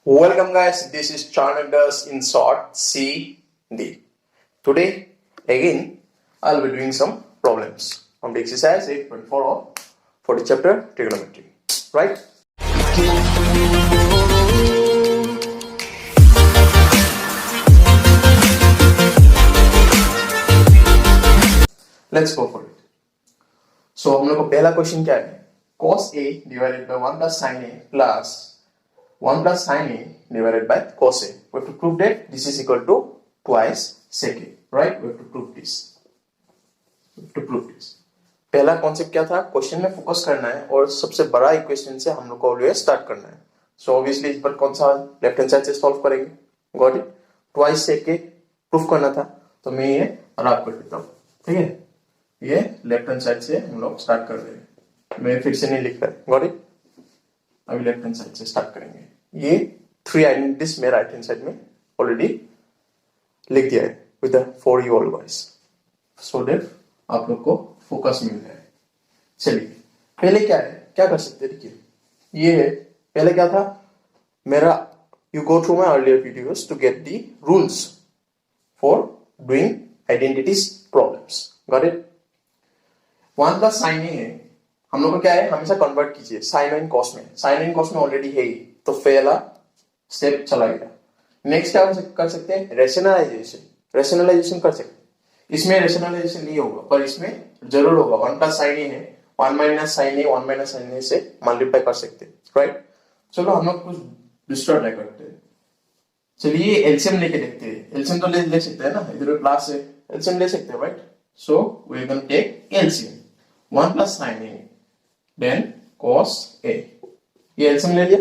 Welcome guys, this is Charnakdas in short CD. Today again I'll be doing some problems from the exercise 8.4 for the chapter trigonometry, right? Let's go for it. So हम लोग को पहला question क्या है? Cos A divided by 1 plus sin A plus 1 plus sin A divided by cos A. We have to prove that this is equal to twice sec A, right? We have to prove this. पहला concept क्या था? Question में focus करना है और सबसे बड़ा equation से हम लोग को ऑलवेज स्टार्ट करना है. सो ऑब्वियसली इस पर कौन सा लेफ्ट हैंड साइड से सॉल्व करेंगे. Got it. Twice sec A proof करना था तो मैं ये रब कर देता हूँ. ठीक है, ये लेफ्ट हैंड साइड से हम लोग स्टार्ट कर रहे हैं. मैं फिर से नहीं लिख रहा. Got it. अभी लेफ्ट हैंड साइड से स्टार्ट करेंगे. ये 3 आइडेंटिटीज में राइट हैंड साइड में ऑलरेडी लिख दिया है with the for you all guys, so that आप लोग को फोकस मिल जाए. चलिए पहले क्या है, क्या कर सकते हैं. देखिए ये है, पहले क्या था मेरा, you go through my earlier videos to get the rules for doing identities problems. Got it. 1 plus sine A है, हम लोग को क्या है, हमेशा कन्वर्ट कीजिए साइन एंड कॉस में. साइन एंड कॉस में ऑलरेडी है ही, तो पहला स्टेप चला गया. नेक्स्ट क्या कर सकते हैं, रेशनलाइजेशन कर सकते हैं. इसमें रेशनलाइजेशन नहीं होगा पर इसमें जरूर होगा. 1 प्लस साइन ए है, 1 माइनस साइन ए से मल्टीप्लाई कर सकते हैं, राइट. चलो हम लोग कुछ दूसरा ट्राई करते हैं. चलिए एलसीएम लेके देखते हैं. एलसीएम तो ले सकते हैं ना, इधर प्लस है, एलसीएम ले सकते हैं, right. So we can take LCM. 1 plus sine A then cos A. ये एलसीएम ले लिया.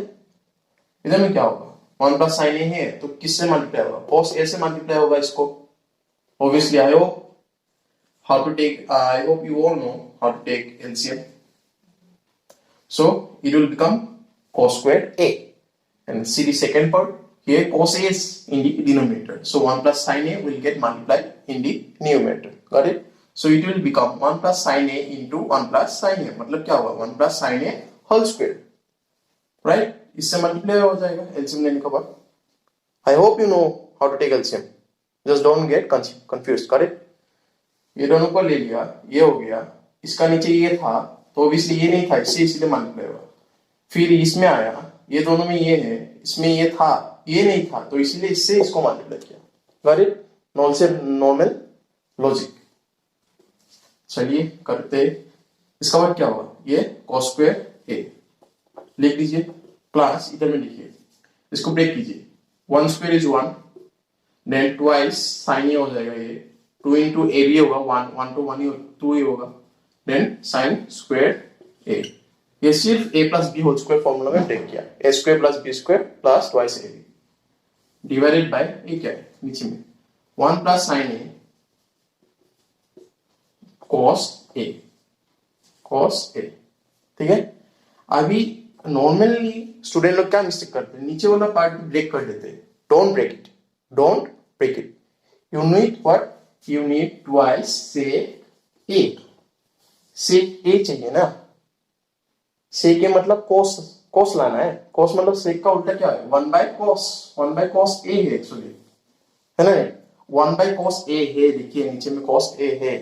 इधर में क्या होगा, 1 प्लस साइन ए है तो किससे मल्टीप्लाई होगा, cos A से मल्टीप्लाई होगा इसको. Obviously, I hope you all know how to take LCM. So it will become cos squared A. And see the second part, here cos A is in the denominator. So 1 plus sin A will get multiplied in the numerator. Got it? So it will become 1 plus sin A into 1 plus sin A. मतलब क्या होगा, 1 plus sin A whole square. Right? इससे multiply हो जाएगा LCM लेने के बाद. I hope you know how to take LCM. Just don't get confused. Got it? ये दोनों को ले लिया, ये हो गया. इसका नीचे ये था तो ऑब्वियसली ये नहीं था, इससे इसीलिए मल्टीप्लाई हुआ. फिर इसमें आया, ये दोनों में ये है, इसमें ये था, ये नहीं था तो इसीलिए इससे इसको मल्टीप्लाई किया. Got it? Normal logic. चलिए करते. इसका बाद क्या होगा, ये cos स्क्वायर A लिख दीजिए, प्लस इधर में लिखिए, इसको ब्रेक कीजिए. 1 square is 1, then twice sine A हो जाएगा. ये 2 इंटू ए भी होगा, 1 to 1 2 ही होगा. Then sine square A. ये सिर्फ a plus B whole square formula में ब्रेक किया. a square plus B square plus twice A divided by ये क्या है नीचे में, 1 plus sine A cos a. ठीक है. अभी नॉर्मली स्टूडेंट लोग क्या मिस्टेक करते हैं, नीचे वाला पार्ट ब्रेक कर देते हैं. Don't break it. You need what? You need twice sec A. Sec A चाहिए ना. sec A मतलब cos लाना है. cos मतलब sec का उल्टा क्या है, 1 by cos A है एक्चुअली, है ना. 1 by cos A है, देखिए नीचे में cos A है,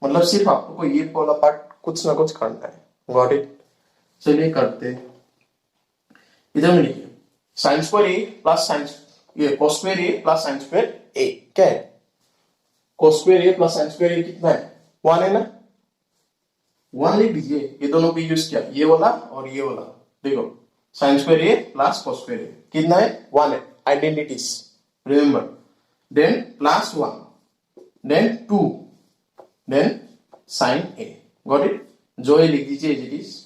मतलब सिर्फ आपको ये वाला पार्ट कुछ ना कुछ करना है. Got it. चलिए करते. इधर में लिखिए sin स्क्वायर A प्लस ये cos square A plus sin square A. क्या है, cos square A plus sin square A कितना है, 1 है ना. 1 लिख दीजिए. ये दोनों भी यूज किया, ये वाला और ये वाला. देखो sin square A plus cos square A कितना है, 1 है. Identities remember. Then plus 1, then 2, then sin A. Got it. जो ये लिख दीजिए एज इट इज.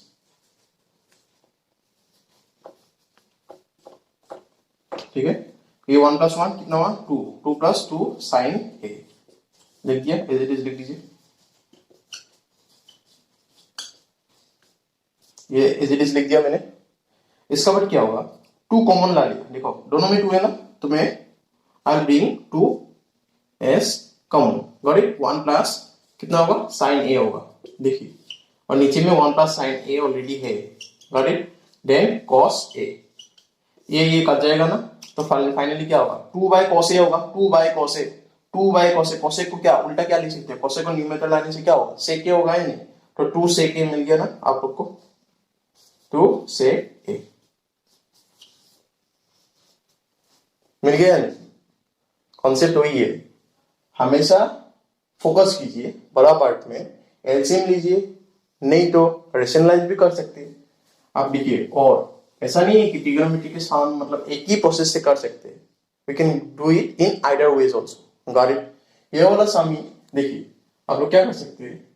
ठीक है. ये 1 प्लस 1 कितना हुआ, 2 प्लस 2 साइन ए लिख दिया, एज इट इज लिख दीजिए. ये एज इट इज लिख दिया मैंने. इसका बाद क्या होगा, 2 कॉमन ला लिया. देखो दोनों में 2 है ना, तो मैं I bring 2 S common. Got it. 1 plus कितना होगा, साइन ए होगा. देखिए और नीचे में 1 प्लस साइन ए ऑलरेडी है. Got it. Then cos A. ये कट जाएगा ना, तो फाइनली क्या होगा, 2/cos A होगा, 2/cos A, 2/cos A, cos A को क्या उल्टा क्या लिख सकते हैं, cos A को न्यूमेरिकल लाने से क्या होगा, sec A होगा या नहीं, तो 2 sec A मिल गया ना आप लोग को, 2 sec A मिल गया नहीं। कॉन्सेप्ट वही है, हमेशा फोकस कीजिए बड़ा पार्ट में, एलसीएम लीजिए, नहीं तो रेशनलाइज भी कर सकते हैं आप, देखिए। और ऐसा नहीं है कि ट्रिग्नोमेट्री के साथ मतलब एक ही प्रोसेस से कर सकते हैं, we can do it in either ways also, got it. ये वाला सामी देखिए आप लोग क्या कर सकते हैं,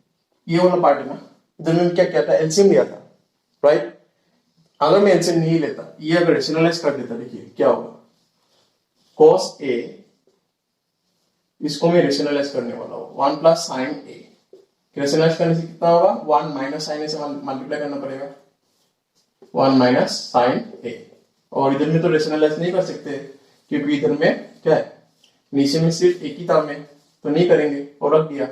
ये वाला पार्ट है ना, इधर में क्या किया था, एलसीएम लिया था, राइट। अगर मैं एलसीएम नहीं लेता, ये अगर रेशनलाइज कर देता, देखिए क्या होगा, cos A, इसको मैं रेशनलाइज करने वाला हूँ, 1 प्लस साइन A, रेशनलाइज करने से कितना होगा, 1 माइनस साइन A से मल्टीप्लाई करना पड़ेगा, 1 माइनस साइन A। और इधर में तो रेशनलाइज नहीं कर सकते क्योंकि इधर में क्या है, नीचे में सिर्फ एक ही टर्म है, तो नहीं करेंगे, और रख दिया,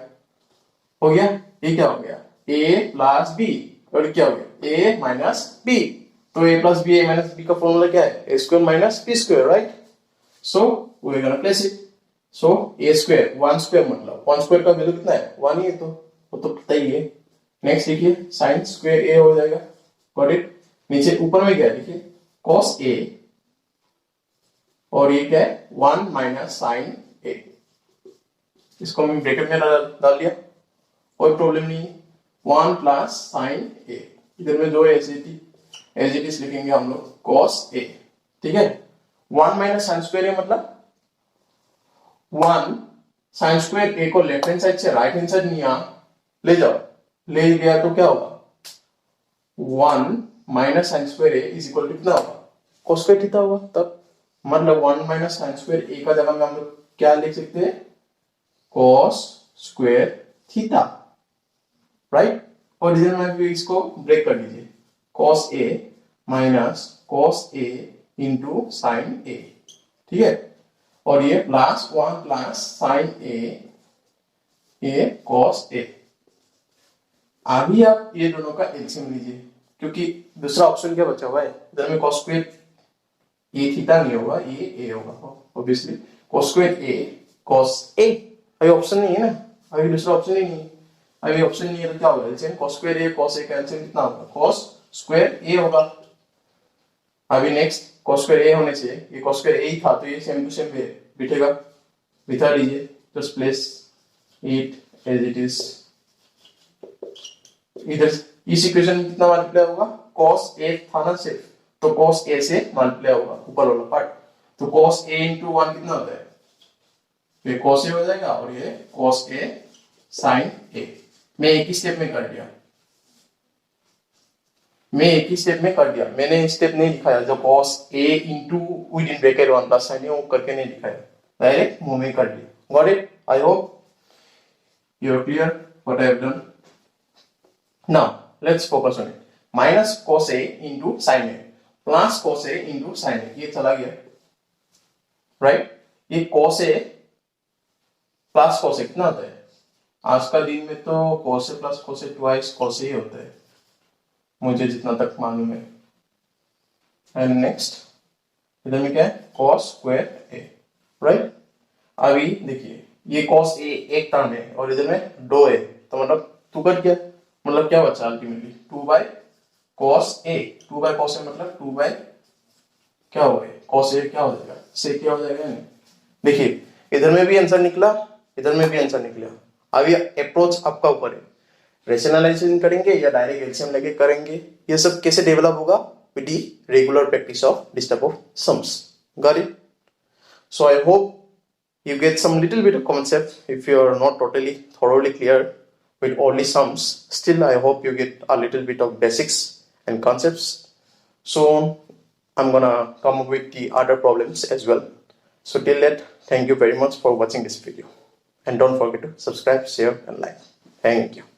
हो गया। ये क्या हो गया, A प्लस B, और क्या हो गया, A माइनस B, तो A plus B, A minus B का फॉर्मूला क्या है, A square minus B square, right. So we are gonna place it, so A square 1 square मतलब 1 स्क्वायर का वैल्यू कितना है, 1 ही है, तो वो तो पता ही है। नेक्स्ट देखिए साइन स्क्वायर A हो जाएगा, गॉट इट। नीचे ऊपर में क्या है, देखिए cos A, और ये क्या है, 1 माइनस साइन A, इसको मैं ब्रैकेट में डाल दिया, कोई प्रॉब्लम नहीं है, 1 प्लस साइन A, इधर में जो है एज इट इज लिखेंगे हम लोग, cos A, ठीक है। 1 माइनस साइन स्क्वायर A मतलब 1 साइन स्क्वायर A को लेफ्ट हैंड साइड से राइट हैंड साइड यहाँ ले जाओ, ले गया तो क्या होगा, 1 minus sine square A is equal to कितना होगा, cos स्क्वायर थीटा होगा, तब मतलब 1 माइनस साइन स्क्वायर A का जगह में हम लोग क्या लिख सकते हैं, cos स्क्वायर थीटा, राइट। और इधर में भी इसको ब्रेक कर दीजिए, cos A minus cos A into sine A, ठीक है। और ये plus 1 plus sign A cos A। अभी आप ये दोनों का एलसीएम लीजिए, क्योंकि दूसरा ऑप्शन क्या बचा हुआ है, इधर में cos स्क्वायर A थीटा नहीं होगा, ये A होगा obviously, cos square A cos A, अभी ऑप्शन नहीं है ना, अभी दूसरा ऑप्शन ही नहीं है, अभी ऑप्शन नहीं है तो क्या होगा, LCM cos square A cos A का एलसीएम कितना होगा, cos स्क्वायर A होगा। अभी नेक्स्ट cos स्क्वायर A होने से ये cos स्क्वायर A ही था, तो ये सेम टू सेम बिठेगा, बिठा लीजिए, just place it as it is. इधर इस इक्वेशन में कितना मल्टीप्लाई होगा, cos A था ना सिर्फ, तो cos A से मल्टीप्लाई होगा ऊपर वाला पार्ट, तो cos A इंटू 1 कितना होता है, ये cos A हो जाएगा, और ये cos A sin A। मैं एक ही स्टेप में कर दिया, मैंने स्टेप नहीं दिखाया, जो cos A into within bracket 1 plus sine वो करके नहीं दिखाया, डायरेक्ट मुंह में कर दिया, got it. I hope you are clear what I have done. Now let's focus on it, minus cos A into sine A plus cos A into sine A, ये चला गया, राइट। ये cos A plus cos A कितना होता है, आज का दिन में तो cos A plus cos A twice cos A ही होता है, मुझे जितना तक मालूम है। एंड नेक्स्ट इधर में क्या है, cos स्क्वायर A, राइट। अभी देखिए ये cos A एक टर्म है और इधर में 2 है, तो मतलब 2 कट गया, मतलब क्या बचा ultimately 2/cos A, 2/cos A मतलब 2 बाय क्या हो गया, cos A क्या हो जाएगा, से क्या हो जाएगा, नहीं। देखिए इधर में भी आंसर निकला, इधर में भी आंसर निकला। अभी अप्रोच आपका ऊपर है, रेशनलाइजेशन करेंगे या डायरेक्ट एलसीएम लेके करेंगे, ये सब कैसे डेवलप होगा, with the regular practice of this type of sums, got it. So I hope you get some little bit of concept. If you are not totally thoroughly clear with all the sums, still I hope you get a little bit of basics and concepts. Soon I'm gonna come up with the other problems as well. So till that, thank you very much for watching this video, and don't forget to subscribe, share and like. Thank you.